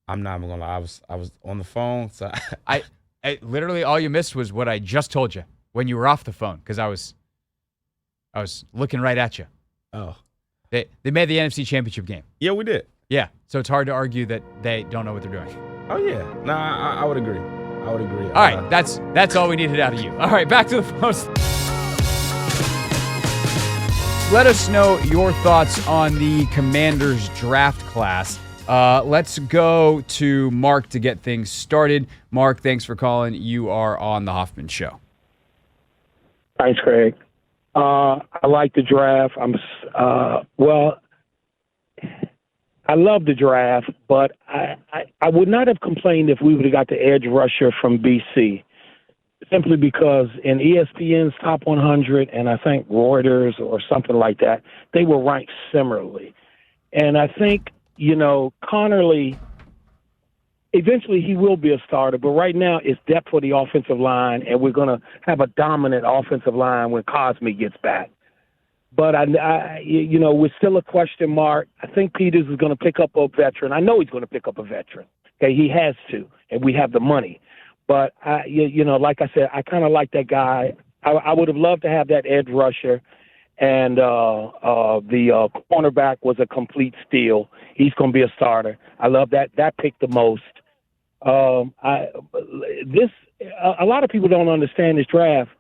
I'm not even gonna lie. I was on the phone, so I literally all you missed was what I just told you when you were off the phone because I was looking right at you. oh They made the NFC Championship game. yeah, we did. Yeah, so it's hard to argue that they don't know what they're doing. Oh yeah, nah, I would agree. I would agree. All right, that's all we needed out of you. All right, back to the phones. Let us know your thoughts on the Commanders draft class. Let's go to Mark to get things started. Mark, thanks for calling. You are on the Hoffman Show. Thanks, Craig. I like the draft. I love the draft, but I would not have complained if we would have got the edge rusher from BC, simply because in ESPN's top 100 and I think Reuters or something like that, they were ranked similarly. And I think, Connerly, eventually he will be a starter, but right now it's depth for the offensive line, and we're going to have a dominant offensive line when Cosme gets back. But, we're still a question mark. I think Peters is going to pick up a veteran. I know he's going to pick up a veteran. Okay, he has to, and we have the money. But, like I said, I kind of like that guy. I would have loved to have that edge rusher, and the cornerback was a complete steal. He's going to be a starter. I love that pick the most. A lot of people don't understand this draft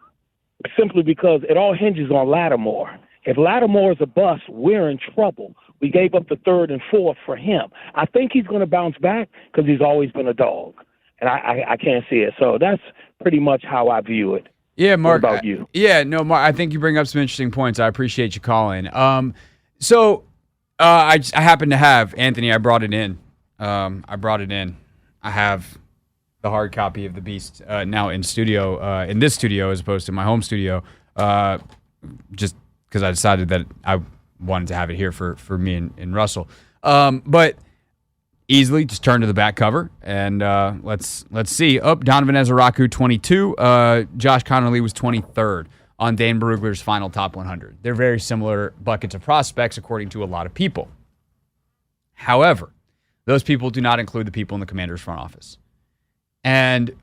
simply because it all hinges on Lattimore. If Lattimore is a bust, we're in trouble. We gave up the third and fourth for him. I think he's going to bounce back because he's always been a dog, and I can't see it. So that's pretty much how I view it. Yeah, Mark. What about you? Mark, I think you bring up some interesting points. I appreciate you calling. I happen to have, Anthony, I brought it in. I have the hard copy of The Beast now in this studio as opposed to my home studio, just because I decided that I wanted to have it here for me and Russell. But easily just turn to the back cover and let's see. Donovan Ezeraku, 22. Josh Connerly was 23rd on Dan Berugler's final top 100. They're very similar buckets of prospects according to a lot of people. However, those people do not include the people in the Commanders front office. And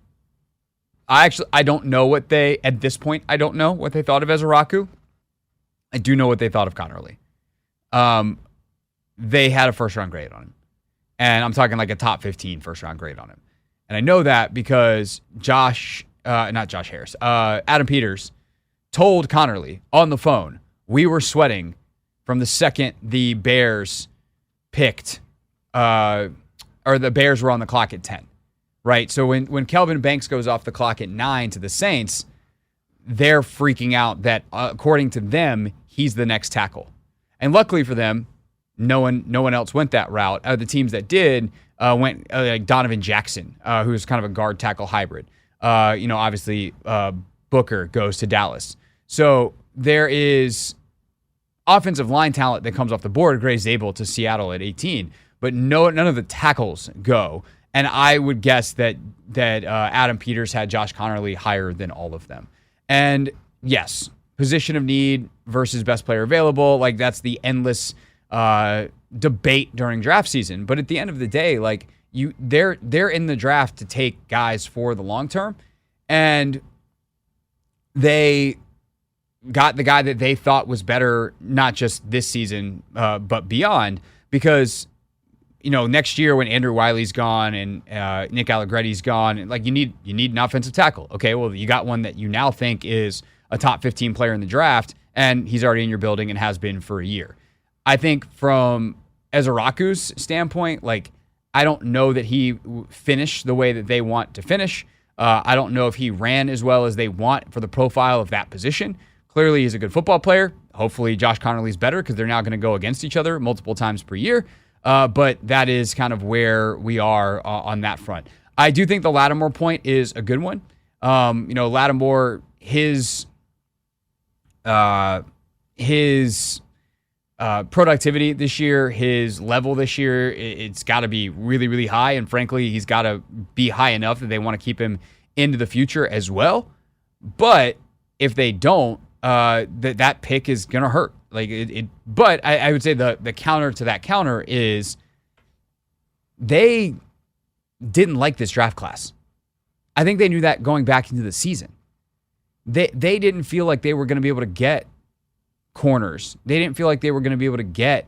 I don't know what at this point, I don't know what they thought of Ezeraku. I do know what they thought of Connerly. They had a first-round grade on him. And I'm talking like a top 15 first-round grade on him. And I know that because Adam Peters told Connerly on the phone, we were sweating from the second the Bears picked, or the Bears were on the clock at 10. Right? So when Kelvin Banks goes off the clock at 9 to the Saints, they're freaking out that, according to them, he's the next tackle. And luckily for them, no one else went that route. The teams that did went like Donovan Jackson, who's kind of a guard tackle hybrid. Obviously Booker goes to Dallas. So there is offensive line talent that comes off the board. Gray Zabel to Seattle at 18, but none of the tackles go. And I would guess that Adam Peters had Josh Connerly higher than all of them. And yes, position of need versus best player available, like that's the endless debate during draft season. But at the end of the day, like they're in the draft to take guys for the long term, and they got the guy that they thought was better, not just this season, but beyond, because next year when Andrew Wiley's gone and Nick Allegretti's gone, and like you need an offensive tackle. Okay, well, you got one that you now think is a top 15 player in the draft, and he's already in your building and has been for a year. I think from Ezeraku's standpoint, like I don't know that he finished the way that they want to finish. I don't know if he ran as well as they want for the profile of that position. Clearly, he's a good football player. Hopefully, Josh Connerly's better because they're now going to go against each other multiple times per year. But that is kind of where we are on that front. I do think the Lattimore point is a good one. Lattimore, his productivity this year, his level this year, it's got to be really, really high. And frankly, he's got to be high enough that they want to keep him into the future as well. But if they don't, that pick is going to hurt. But I would say the counter to that counter is they didn't like this draft class. I think they knew that going back into the season. They didn't feel like they were going to be able to get corners. They didn't feel like they were going to be able to get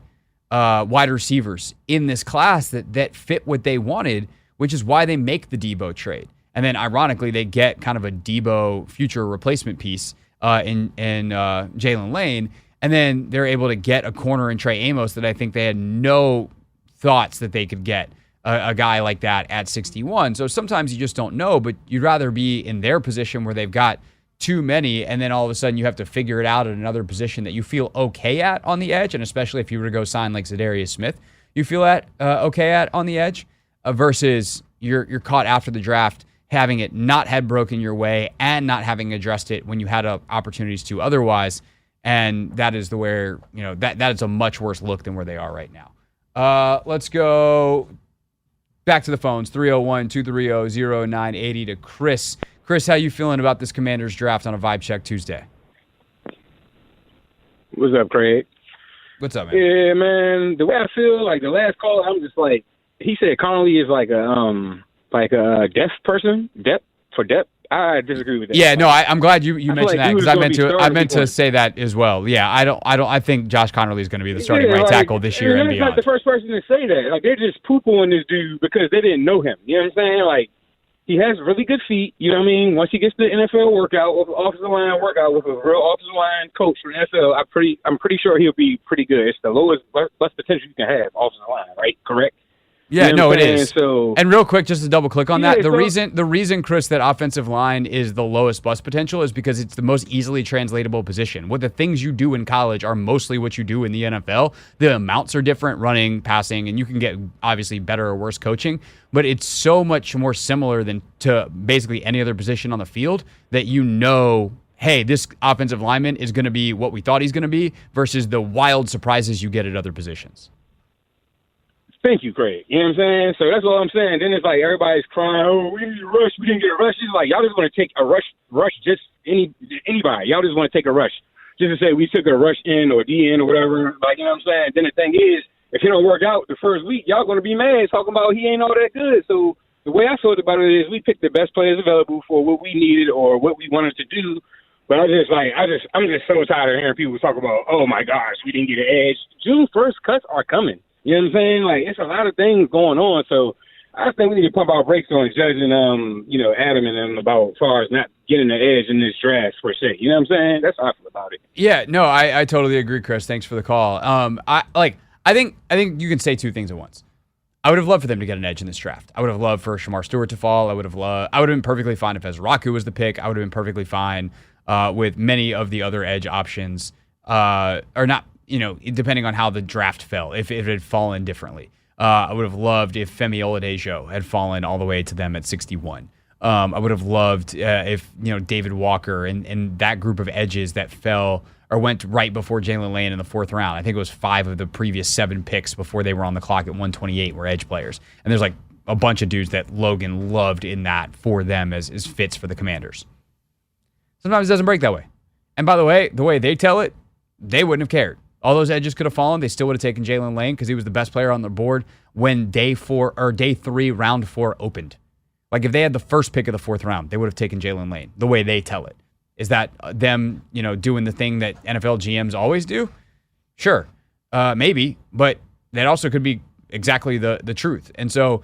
wide receivers in this class that fit what they wanted, which is why they make the Debo trade. And then ironically, they get kind of a Debo future replacement piece in Jalen Lane. And then they're able to get a corner in Trey Amos that I think they had no thoughts that they could get a guy like that at 61. So sometimes you just don't know, but you'd rather be in their position where they've got too many, and then all of a sudden you have to figure it out at another position that you feel okay at on the edge, and especially if you were to go sign like Zadarius Smith, you feel okay at on the edge, versus you're caught after the draft having it not had broken your way and not having addressed it when you had opportunities to otherwise, and that is where that is a much worse look than where they are right now. Let's go back to the phones, 301-230-0980 to Chris. Chris, how you feeling about this Commanders draft on a Vibe Check Tuesday? What's up, Craig? What's up, man? Yeah, man. The way I feel, like the last call, I'm just like, he said Connolly is like a deaf person, depth. I disagree with that. Yeah, no, I'm glad you mentioned that, because I meant to say that as well. Yeah, I think Josh Connerly is going to be the starting right tackle this year and beyond. Not the first person to say that. Like, they're just poo-pooing this dude because they didn't know him. You know what I'm saying? Like, he has really good feet. You know what I mean? Once he gets the NFL workout, with offensive line workout with a real offensive line coach for the NFL, I'm pretty sure he'll be pretty good. It's the lowest potential you can have offensive line, right? Correct? Yeah, you know it is. So, and real quick, just to double click on that, the reason, Chris, that offensive line is the lowest bust potential is because it's the most easily translatable position. What the things you do in college are mostly what you do in the NFL. The amounts are different, running, passing, and you can get obviously better or worse coaching, but it's so much more similar than to basically any other position on the field that hey, this offensive lineman is going to be what we thought he's going to be versus the wild surprises you get at other positions. Thank you, Craig. You know what I'm saying? So that's all I'm saying. Then it's like everybody's crying, oh, we need a rush. We didn't get a rush. It's like, y'all just want to take a rush just anybody. Y'all just want to take a rush. Just to say we took a rush in or D in or whatever. Like, you know what I'm saying? Then the thing is, if it don't work out the first week, y'all going to be mad talking about he ain't all that good. So the way I felt about it is we picked the best players available for what we needed or what we wanted to do. But I'm just so tired of hearing people talk about, oh, my gosh, we didn't get an edge. June 1st cuts are coming. You know what I'm saying? Like, it's a lot of things going on. So I think we need to pump our brakes on judging, Adam and them about as far as not getting the edge in this draft per se. You know what I'm saying? That's how I feel about it. Yeah, no, I totally agree, Chris. Thanks for the call. I think you can say two things at once. I would have loved for them to get an edge in this draft. I would have loved for Shamar Stewart to fall. I would have been perfectly fine if Ezra Raku was the pick. I would have been perfectly fine with many of the other edge options, or not. Depending on how the draft fell, if it had fallen differently. I would have loved if Femi Oladejo had fallen all the way to them at 61. I would have loved if David Walker and that group of edges that fell or went right before Jalen Lane in the 4th round. I think it was 5 of the previous 7 picks before they were on the clock at 128 were edge players. And there's like a bunch of dudes that Logan loved in that for them as fits for the Commanders. Sometimes it doesn't break that way. And by the way they tell it, they wouldn't have cared. All those edges could have fallen. They still would have taken Jalen Lane because he was the best player on the board when day 3, round 4 opened. Like if they had the first pick of the 4th round, they would have taken Jalen Lane. The way they tell it is that them, doing the thing that NFL GMs always do. Sure, maybe, but that also could be exactly the truth. And so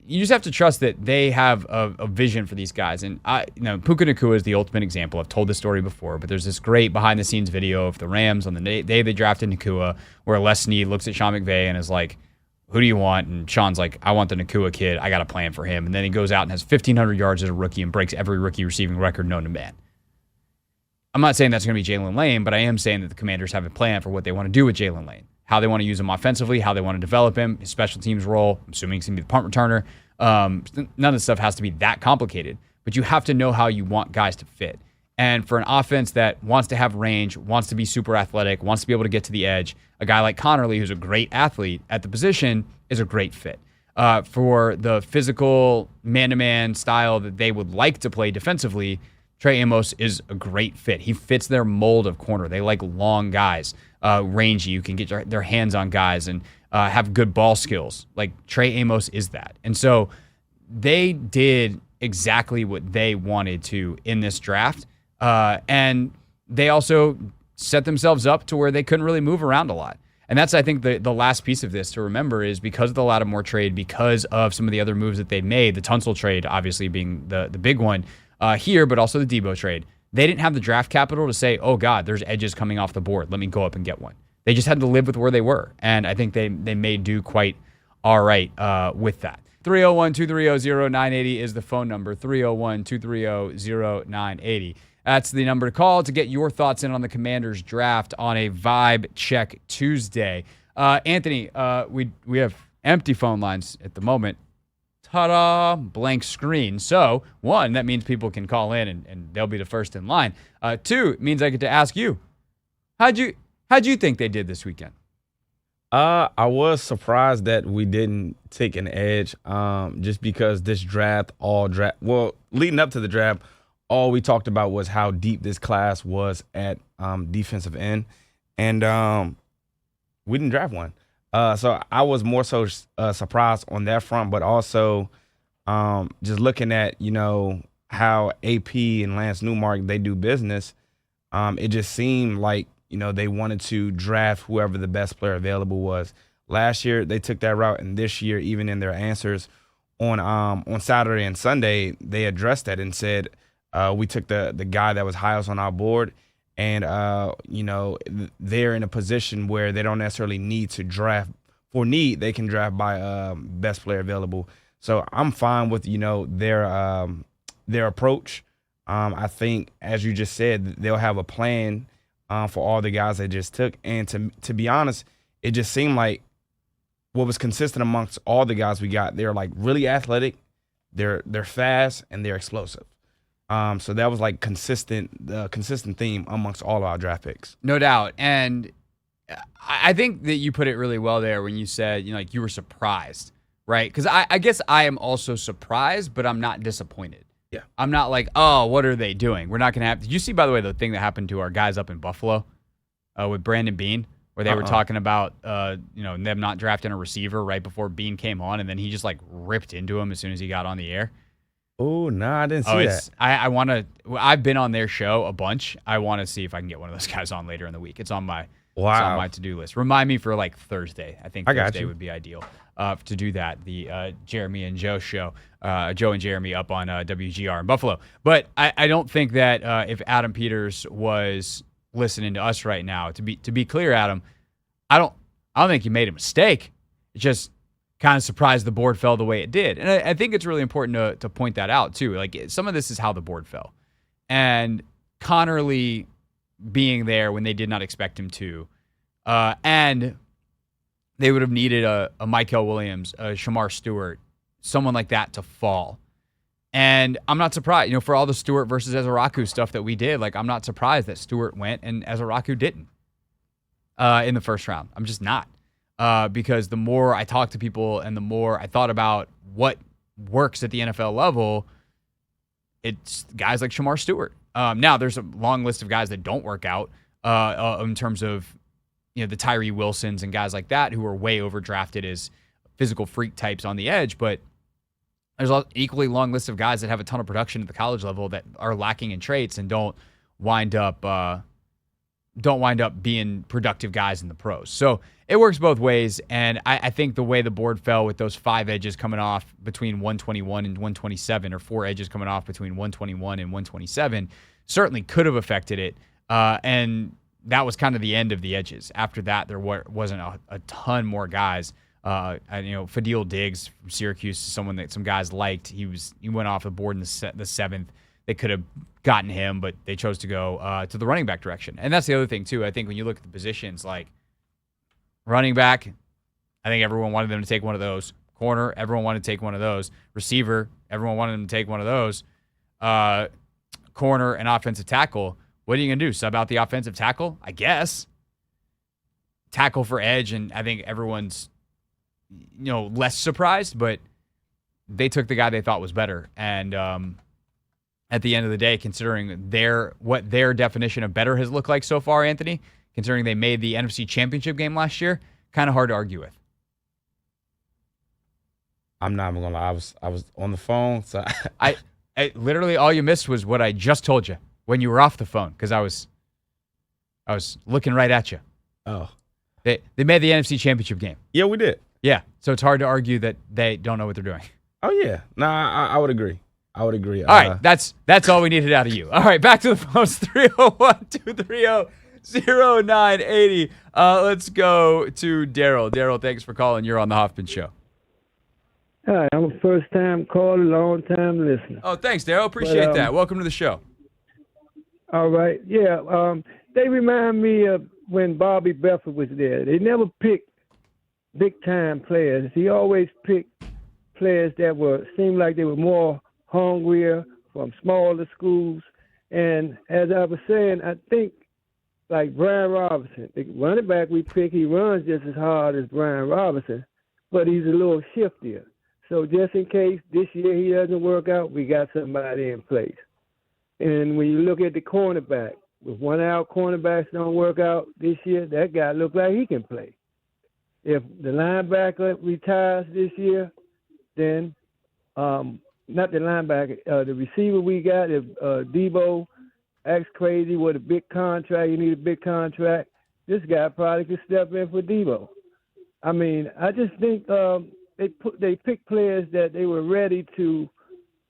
you just have to trust that they have a vision for these guys. And Puka Nacua is the ultimate example. I've told this story before, but there's this great behind-the-scenes video of the Rams on the day they drafted Nacua, where Les Snead looks at Sean McVay and is like, who do you want? And Sean's like, I want the Nacua kid. I got a plan for him. And then he goes out and has 1,500 yards as a rookie and breaks every rookie receiving record known to man. I'm not saying that's going to be Jalen Lane, but I am saying that the Commanders have a plan for what they want to do with Jalen Lane. How they want to use him offensively, how they want to develop him, his special teams role, I'm assuming he's going to be the punt returner. None of this stuff has to be that complicated, but you have to know how you want guys to fit. And for an offense that wants to have range, wants to be super athletic, wants to be able to get to the edge, a guy like Connerly, who's a great athlete at the position, is a great fit. For the physical man-to-man style that they would like to play defensively, Trey Amos is a great fit. He fits their mold of corner. They like long guys, rangy. You can get their hands on guys and have good ball skills. Like Trey Amos is that. And so they did exactly what they wanted to in this draft. And they also set themselves up to where they couldn't really move around a lot. And that's, I think, the last piece of this to remember is because of the Lattimore trade, because of some of the other moves that they made, the Tunsil trade obviously being the big one here, but also the Debo trade. They didn't have the draft capital to say, oh, God, there's edges coming off the board. Let me go up and get one. They just had to live with where they were. And I think they may do quite all right with that. 301-230-0980 is the phone number, 301-230-0980. That's the number to call to get your thoughts in on the Commanders draft on a Vibe Check Tuesday. Anthony, we have empty phone lines at the moment. Ta-da, blank screen. So, one, that means people can call in and they'll be the first in line. Two, it means I get to ask you, how'd you think they did this weekend? I was surprised that we didn't take an edge, just because this draft, leading up to the draft, all we talked about was how deep this class was at defensive end, and we didn't draft one. So I was more so surprised on that front, but also just looking at, how AP and Lance Newmark, they do business, it just seemed like, they wanted to draft whoever the best player available was. Last year, they took that route, and this year, even in their answers on Saturday and Sunday, they addressed that and said, we took the guy that was highest on our board, and, they're in a position where they don't necessarily need to draft for need. They can draft by best player available. So I'm fine with, their approach. I think, as you just said, they'll have a plan for all the guys they just took. And to be honest, it just seemed like what was consistent amongst all the guys we got, they're like really athletic, they're fast, and they're explosive. So that was like consistent theme amongst all of our draft picks. No doubt. And I think that you put it really well there when you said, you were surprised, right? Because I guess I am also surprised, but I'm not disappointed. Yeah. I'm not like, oh, what are they doing? We're not going to have. Did you see, by the way, the thing that happened to our guys up in Buffalo with Brandon Beane, where they were talking about, them not drafting a receiver right before Beane came on, and then he just like ripped into him as soon as he got on the air? Oh, no, I didn't see that. I want to. I've been on their show a bunch. I want to see if I can get one of those guys on later in the week. It's on my to-do list. Remind me for like Thursday. I think Thursday would be ideal to do that. The Jeremy and Joe show, Joe and Jeremy up on WGR in Buffalo. But I don't think that if Adam Peters was listening to us right now, to be clear, Adam, I don't think you made a mistake. It just kind of surprised the board fell the way it did. And I think it's really important to point that out too. Like, some of this is how the board fell. And Connerly being there when they did not expect him to, and they would have needed a Mykel Williams, a Shamar Stewart, someone like that to fall. And I'm not surprised, for all the Stewart versus Ezeraku stuff that we did, like, I'm not surprised that Stewart went and Ezeraku didn't in the first round. I'm just not. Because the more I talked to people and the more I thought about what works at the NFL level, it's guys like Shamar Stewart. Now, there's a long list of guys that don't work out in terms of the Tyree Wilsons and guys like that who are way overdrafted as physical freak types on the edge. But there's an equally long list of guys that have a ton of production at the college level that are lacking in traits and don't wind up being productive guys in the pros. So it works both ways, and I think the way the board fell with those 5 edges coming off between 121 and 127, or 4 edges coming off between 121 and 127, certainly could have affected it, and that was kind of the end of the edges. After that, there wasn't a ton more guys. Fadil Diggs from Syracuse is someone that some guys liked. He went off the board in the 7th. They could have gotten him, but they chose to go to the running back direction. And that's the other thing, too. I think when you look at the positions, like running back, I think everyone wanted them to take one of those. Corner, everyone wanted to take one of those. Receiver, everyone wanted them to take one of those. Corner and offensive tackle, what are you going to do? Sub out the offensive tackle? I guess. Tackle for edge, and I think everyone's less surprised, but they took the guy they thought was better. And at the end of the day, considering what their definition of better has looked like so far, Anthony, considering they made the NFC Championship game last year, kind of hard to argue with. I'm not even gonna lie. I was on the phone, so I literally all you missed was what I just told you when you were off the phone because I was looking right at you. oh They made the NFC Championship game. yeah, we did. Yeah, so it's hard to argue that they don't know what they're doing. Oh yeah, nah, I would agree. I would agree. All right, that's all we needed out of you. All right, back to the phones, 301-230-0980. Let's go to Daryl. Daryl, thanks for calling. You're on the Hoffman Show. Hi, I'm a first-time caller, long-time listener. Oh, thanks, Daryl. Appreciate But, that. Welcome to the show. All right, yeah. They remind me of when Bobby Bedford was there. They never picked big-time players. He always picked players that seemed like they were more hungrier from smaller schools. And as I was saying, I think like Brian Robinson, the running back we pick, he runs just as hard as Brian Robinson, but he's a little shiftier. So just in case this year he doesn't work out, we got somebody in place. And when you look at the cornerback, if one of our cornerbacks don't work out this year, that guy looks like he can play. If the linebacker retires this year, then not the linebacker, the receiver we got, if Debo acts crazy with a big contract, you need a big contract, this guy probably could step in for Debo. I mean, I just think they picked players that they were ready to.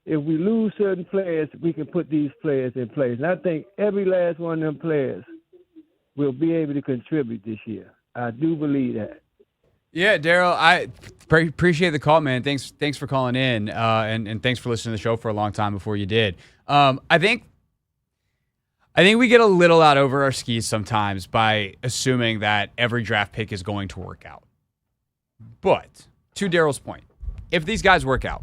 If we lose certain players, we can put these players in place. And I think every last one of them players will be able to contribute this year. I do believe that. Yeah, Daryl, I appreciate the call, man. Thanks for calling in, and thanks for listening to the show for a long time before you did. I think we get a little out over our skis sometimes by assuming that every draft pick is going to work out. But to Daryl's point, if these guys work out,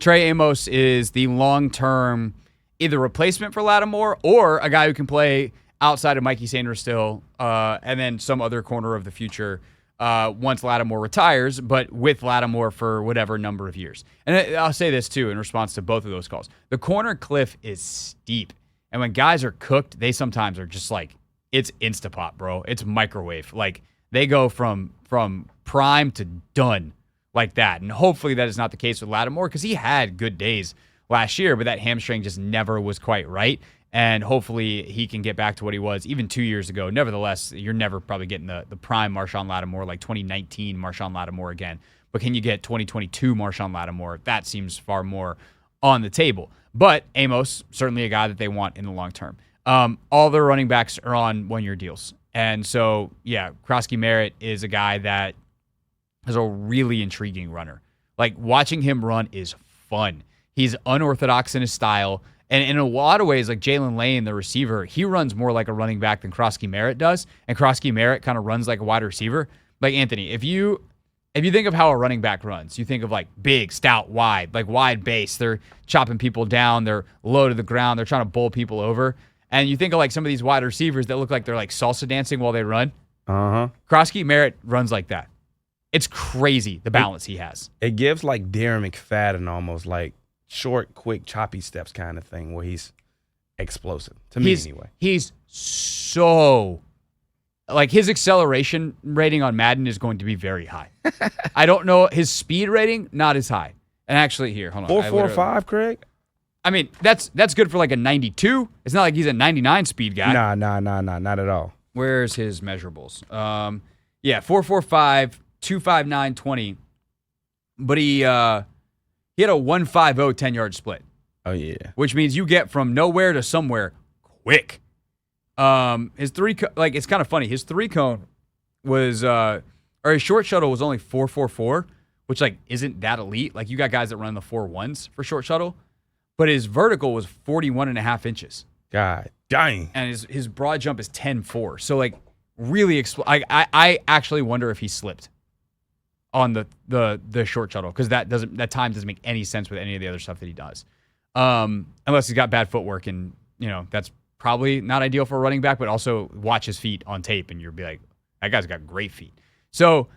Trey Amos is the long-term either replacement for Lattimore or a guy who can play outside of Mikey Sanders still, and then some other corner of the future once Lattimore retires, but with Lattimore for whatever number of years. And I'll say this, too, in response to both of those calls. The corner cliff is steep. And when guys are cooked, they sometimes are just like, it's Instapot, bro. It's microwave. Like, they go from prime to done like that. And hopefully that is not the case with Lattimore because he had good days last year, but that hamstring just never was quite right. And hopefully he can get back to what he was even 2 years ago. Nevertheless, you're never probably getting the prime Marshawn Lattimore, like 2019 Marshawn Lattimore again. But can you get 2022 Marshawn Lattimore? That seems far more on the table. But Amos, certainly a guy that they want in the long term. All their running backs are on one-year deals. And so, yeah, Krosky Merritt is a guy that is a really intriguing runner. Like, watching him run is fun. He's unorthodox in his style. And in a lot of ways, like Jalen Lane, the receiver, he runs more like a running back than Krosky Merritt does. And Krosky Merritt kind of runs like a wide receiver. Like, Anthony, if you think of how a running back runs, you think of like big, stout, wide, like wide base. They're chopping people down. They're low to the ground. They're trying to bowl people over. And you think of like some of these wide receivers that look like they're like salsa dancing while they run. Uh-huh. Krosky Merritt runs like that. It's crazy, the balance he has. It gives like Darren McFadden almost, like short, quick, choppy steps kind of thing where he's explosive, to me anyway. He's so, like, his acceleration rating on Madden is going to be very high. I don't know, his speed rating, not as high. And actually, here, hold on. 4.45, Craig? I mean, that's good for like a 92. It's not like he's a 99 speed guy. Nah, not at all. Where's his measurables? Yeah, 4.45, 2.59, 20. But he had a 1.50 10-yard split. Oh, yeah. Which means you get from nowhere to somewhere quick. His it's kind of funny. His 3-cone was, or his short shuttle was only 4.44, which like isn't that elite. Like, you got guys that run the 4.1s for short shuttle, but his vertical was 41.5 inches. God dang. And his broad jump is 10.4. So like really, I actually wonder if he slipped on the short shuttle because that time doesn't make any sense with any of the other stuff that he does, unless he's got bad footwork, and that's probably not ideal for a running back. But also watch his feet on tape, and you'll be like, that guy's got great feet. So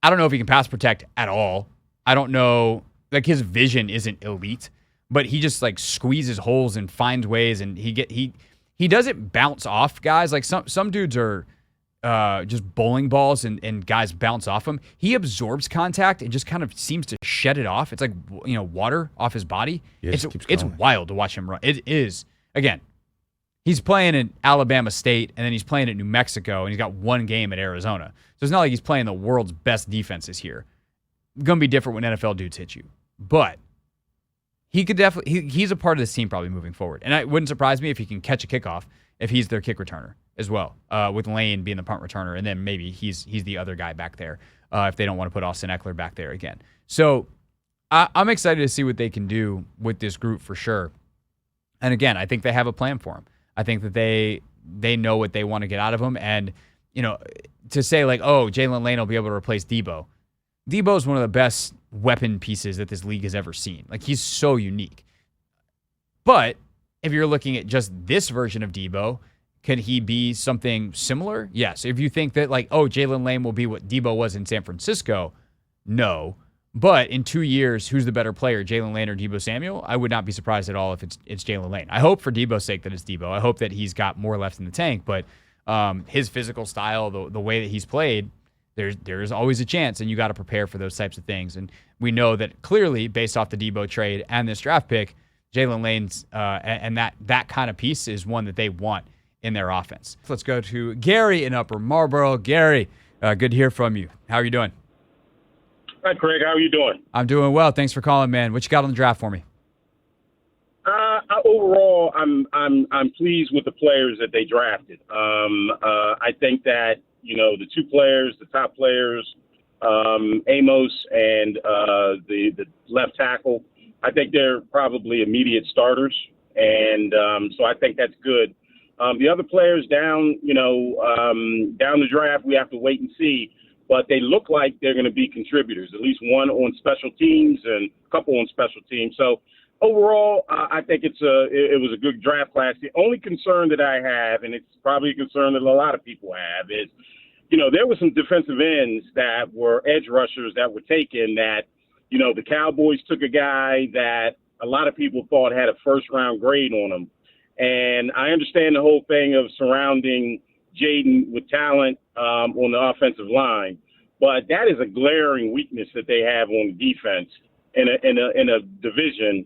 I don't know if he can pass protect at all. I don't know, like his vision isn't elite, but he just like squeezes holes and finds ways, and he doesn't bounce off guys. Like some dudes are just bowling balls and guys bounce off him. He absorbs contact and just kind of seems to shed it off. It's like, water off his body. Yeah, It's wild to watch him run. It is. Again, he's playing at Alabama State, and then he's playing at New Mexico, and he's got one game at Arizona. So it's not like he's playing the world's best defenses here. Going to be different when NFL dudes hit you. But he could definitely, he's a part of this team probably moving forward. And it wouldn't surprise me if he can catch a kickoff if he's their kick returner as well, with Lane being the punt returner, and then maybe he's the other guy back there if they don't want to put Austin Eckler back there again. So I'm excited to see what they can do with this group for sure. And again, I think they have a plan for him. I think that they know what they want to get out of him. And, to say like, oh, Jalen Lane will be able to replace Debo. Debo is one of the best weapon pieces that this league has ever seen. Like, he's so unique. But if you're looking at just this version of Debo, could he be something similar? Yes. If you think that like, oh, Jalen Lane will be what Debo was in San Francisco, no. But in 2 years, who's the better player, Jalen Lane or Debo Samuel? I would not be surprised at all if it's Jalen Lane. I hope for Debo's sake that it's Debo. I hope that he's got more left in the tank. But his physical style, the way that he's played, there's always a chance, and you got to prepare for those types of things. And we know that clearly, based off the Debo trade and this draft pick, Jalen Lane's and that kind of piece is one that they want in their offense. Let's go to Gary in Upper Marlboro. Gary, good to hear from you. How are you doing? Hi, Craig. How are you doing? I'm doing well. Thanks for calling, man. What you got on the draft for me? Overall, I'm pleased with the players that they drafted. I think that the two players, the top players, Amos and the left tackle, I think they're probably immediate starters, and so I think that's good. The other players down the draft, we have to wait and see. But they look like they're going to be contributors, at least one on special teams and a couple on special teams. So overall, I think it was a good draft class. The only concern that I have, and it's probably a concern that a lot of people have, is, there were some defensive ends that were edge rushers that were taken that, the Cowboys took a guy that a lot of people thought had a first-round grade on him. And I understand the whole thing of surrounding Jaden with talent on the offensive line, but that is a glaring weakness that they have on defense in a division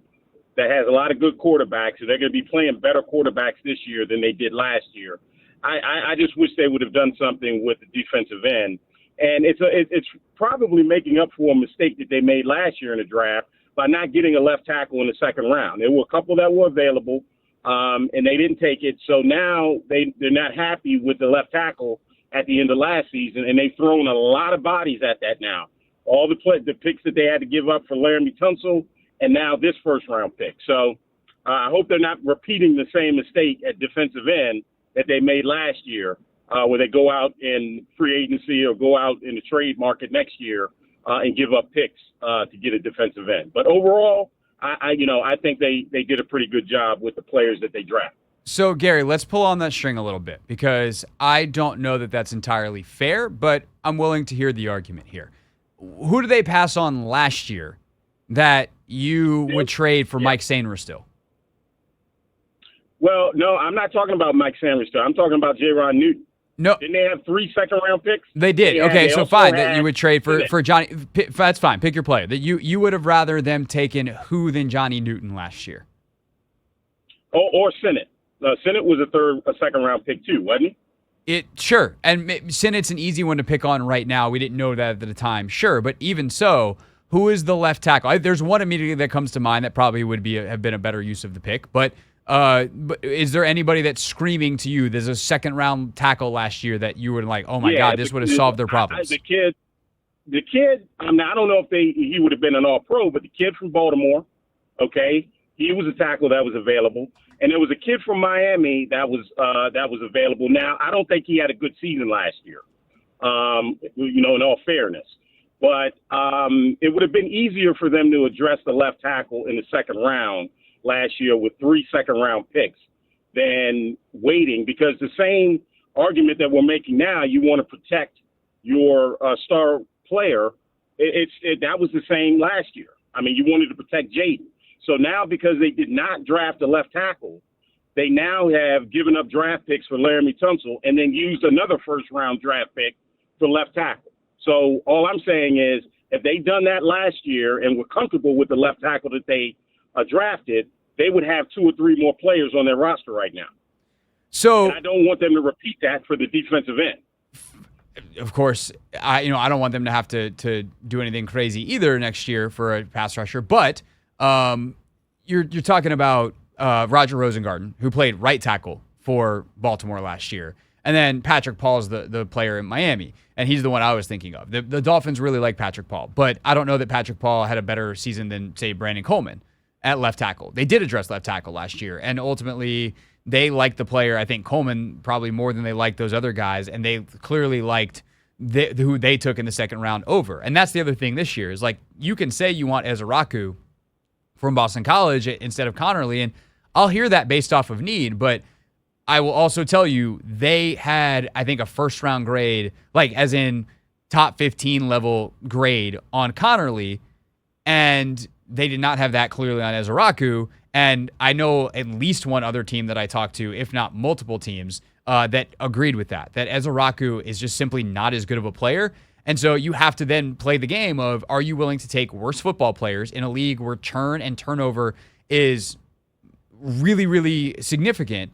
that has a lot of good quarterbacks. So they're going to be playing better quarterbacks this year than they did last year. I just wish they would have done something with the defensive end, and it's probably making up for a mistake that they made last year in the draft by not getting a left tackle in the second round. There were a couple that were available. And they didn't take it, so now they're not happy with the left tackle at the end of last season, and they've thrown a lot of bodies at that now. All the picks that they had to give up for Laramie Tunsil, and now this first-round pick. So I hope they're not repeating the same mistake at defensive end that they made last year, where they go out in free agency or go out in the trade market next year and give up picks to get a defensive end. But overall, I think they did a pretty good job with the players that they drafted. So, Gary, let's pull on that string a little bit, because I don't know that that's entirely fair, but I'm willing to hear the argument here. Who did they pass on last year that you would trade for Mike Sainristil still? Well, no, I'm not talking about Mike Sainristil. I'm talking about J-Ron Newton. No, didn't they have 3 second-round picks? They did. Okay, so fine that you would trade for Johnny. That's fine. Pick your player. That you would have rather them taken who than Johnny Newton last year? Or Sennett. Sennett was a second-round pick too, wasn't he? Sure, and Sennett's an easy one to pick on right now. We didn't know that at the time. Sure, but even so, who is the left tackle? There's one immediately that comes to mind that probably would have been a better use of the pick, but is there anybody that's screaming to you, there's a second-round tackle last year that you were like, oh, my God, this would have solved their problems? The kid, I don't know if he would have been an all-pro, but the kid from Baltimore, okay, he was a tackle that was available. And there was a kid from Miami that was available. Now, I don't think he had a good season last year, in all fairness. But it would have been easier for them to address the left tackle in the second round last year with 3 second-round picks than waiting, because the same argument that we're making now, you want to protect your star player, that was the same last year. I mean, you wanted to protect Jaden. So now, because they did not draft a left tackle, they now have given up draft picks for Laramie Tunsil and then used another first-round draft pick for left tackle. So all I'm saying is if they'd done that last year and were comfortable with the left tackle that they drafted, they would have 2 or 3 more players on their roster right now. So and I don't want them to repeat that for the defensive end. Of course, I don't want them to have to do anything crazy either next year for a pass rusher. But you're talking about Roger Rosengarten, who played right tackle for Baltimore last year. And then Patrick Paul's the player in Miami, and he's the one I was thinking of. The Dolphins really like Patrick Paul, but I don't know that Patrick Paul had a better season than, say, Brandon Coleman at left tackle. They did address left tackle last year, and ultimately they liked the player, I think Coleman, probably more than they liked those other guys, and they clearly liked who they took in the second round over. And that's the other thing this year is, like, you can say you want Ezeraku from Boston College instead of Connerly, and I'll hear that based off of need, but I will also tell you they had, I think, a first-round grade, like as in top 15 level grade on Connerly, and they did not have that clearly on Ezeraku. And I know at least one other team that I talked to, if not multiple teams, that agreed with that Ezeraku is just simply not as good of a player. And so you have to then play the game of, are you willing to take worse football players in a league where turn and turnover is really, really significant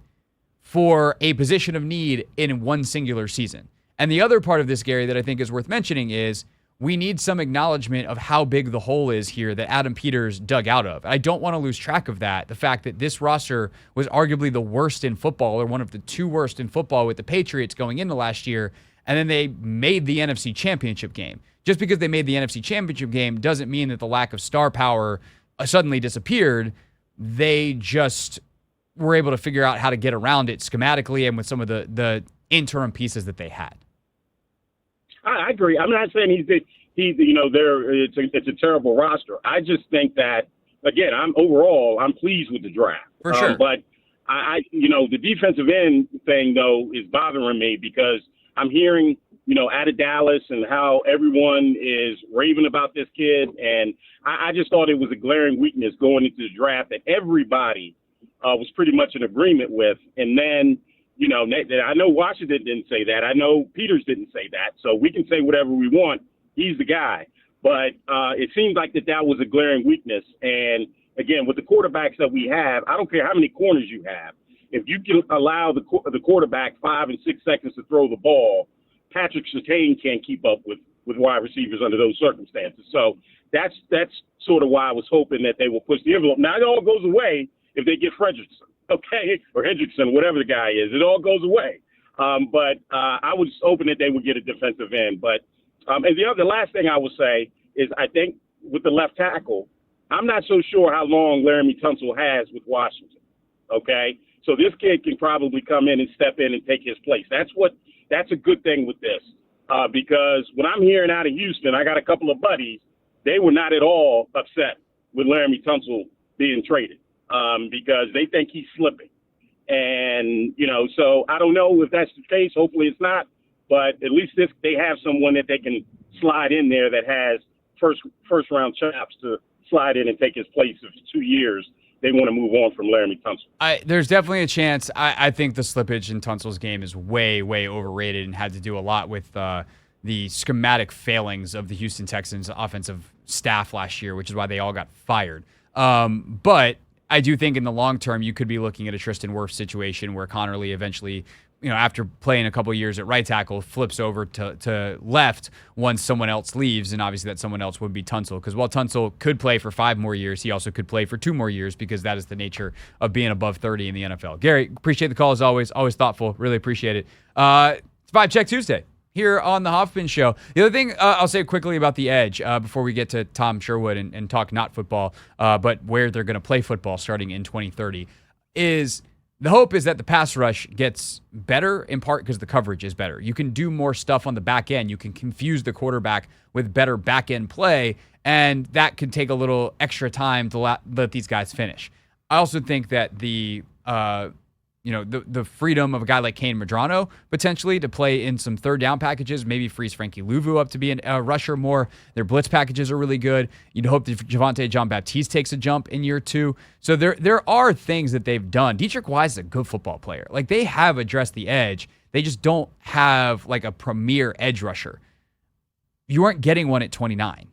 for a position of need in one singular season? And the other part of this, Gary, that I think is worth mentioning is we need some acknowledgement of how big the hole is here that Adam Peters dug out of. I don't want to lose track of that. The fact that this roster was arguably the worst in football, or one of the 2 worst in football with the Patriots going into last year, and then they made the NFC Championship game. Just because they made the NFC Championship game doesn't mean that the lack of star power suddenly disappeared. They just were able to figure out how to get around it schematically and with some of the interim pieces that they had. I agree. I'm not saying he's it's a terrible roster. I just think that, again, I'm pleased with the draft. For sure. But the defensive end thing though is bothering me because I'm hearing, out of Dallas and how everyone is raving about this kid, and I just thought it was a glaring weakness going into the draft that everybody was pretty much in agreement with, and then. I know Washington didn't say that. I know Peters didn't say that. So we can say whatever we want. He's the guy. But it seems like that was a glaring weakness. And, again, with the quarterbacks that we have, I don't care how many corners you have. If you can allow the quarterback 5 and 6 seconds to throw the ball, Patrick Surtain can't keep up with wide receivers under those circumstances. So that's sort of why I was hoping that they will push the envelope. Now, it all goes away if they get Fredrickson. Okay, or Hendrickson, whatever the guy is, it all goes away. But I was hoping that they would get a defensive end. But and the last thing I will say is I think with the left tackle, I'm not so sure how long Laramie Tunsil has with Washington. Okay, so this kid can probably come in and step in and take his place. That's a good thing with this because when I'm hearing out of Houston, I got a couple of buddies. They were not at all upset with Laramie Tunsil being traded. Because they think he's slipping. And, so I don't know if that's the case. Hopefully it's not. But at least they have someone that they can slide in there that has first round chops to slide in and take his place if 2 years they want to move on from Laramie Tunsil. There's definitely a chance. I think the slippage in Tunsil's game is way, way overrated and had to do a lot with the schematic failings of the Houston Texans offensive staff last year, which is why they all got fired. But I do think in the long term, you could be looking at a Tristan Wirfs situation where Connerly eventually, after playing a couple of years at right tackle, flips over to left once someone else leaves. And obviously that someone else would be Tunsil. Because while Tunsil could play for 5 more years, he also could play for 2 more years because that is the nature of being above 30 in the NFL. Gary, appreciate the call as always. Always thoughtful. Really appreciate it. It's Vibe Check Tuesday here on the Hoffman Show. The other thing I'll say quickly about the edge before we get to Tom Sherwood and talk not football, but where they're going to play football starting in 2030, is the hope is that the pass rush gets better in part because the coverage is better. You can do more stuff on the back end. You can confuse the quarterback with better back end play, and that could take a little extra time to let these guys finish. I also think that the the freedom of a guy like Kane Medrano potentially to play in some third down packages, maybe frees Frankie Louvu up to be a rusher more. Their blitz packages are really good. You'd hope that Javonte Jean-Baptiste takes a jump in year 2. So there are things that they've done. Dietrich Wise is a good football player. Like, they have addressed the edge. They just don't have like a premier edge rusher. You weren't getting one at 29.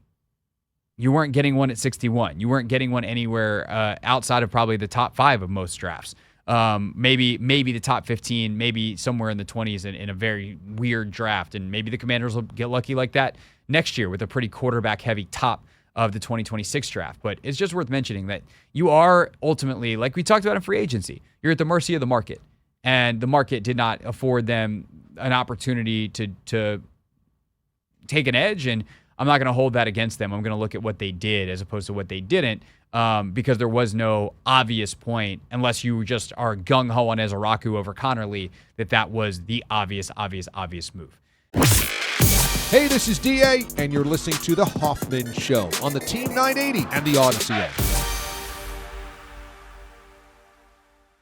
You weren't getting one at 61. You weren't getting one anywhere outside of probably the top 5 of most drafts. Maybe the top 15, maybe somewhere in the 20s in a very weird draft. And maybe the Commanders will get lucky like that next year with a pretty quarterback-heavy top of the 2026 draft. But it's just worth mentioning that you are ultimately, like we talked about in free agency, you're at the mercy of the market. And the market did not afford them an opportunity to take an edge, and I'm not going to hold that against them. I'm going to look at what they did as opposed to what they didn't, because there was no obvious point, unless you just are gung-ho on Ezaraku over Connerly, that was the obvious move. Hey, this is DA, and you're listening to The Hoffman Show on the Team 980 and the Odyssey app.